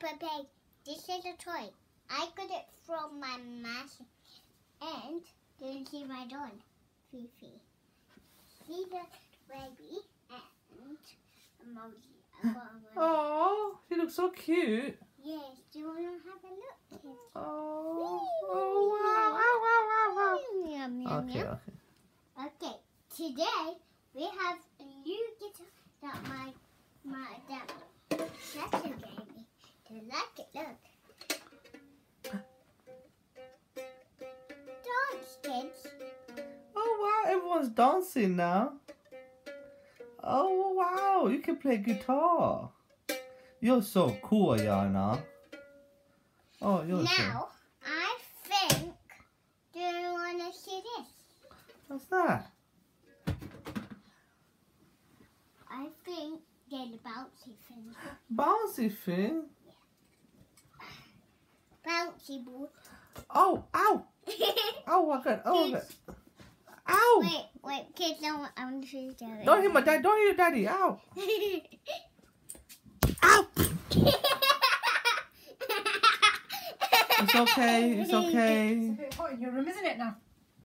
Peppa Pig, this is a toy. I got it from my master and didn't see my dog, Fifi. See the baby and emoji. Oh, she looks so cute. Yes, do you want to have a look? Oh, wow. Yum, yum, Okay, yum. okay. Okay, today we have a new guitar that my sister gave me. Do you like it? Look. Dance, kids. Oh, wow, everyone's dancing now. Oh, wow, you can play guitar. You're so cool, Ayaana. Oh, you're Now, I think, do you want to see this? What's that? I think they're the bouncy thing. Bouncy thing? Bouncy ball. Oh, ow! Oh, my God. Oh, my God. Ow! Wait, kids, I want to see Daddy. Don't hit my dad. Don't hit your daddy. Ow! Ow! It's okay. It's okay. It's a bit hot in your room, isn't it now?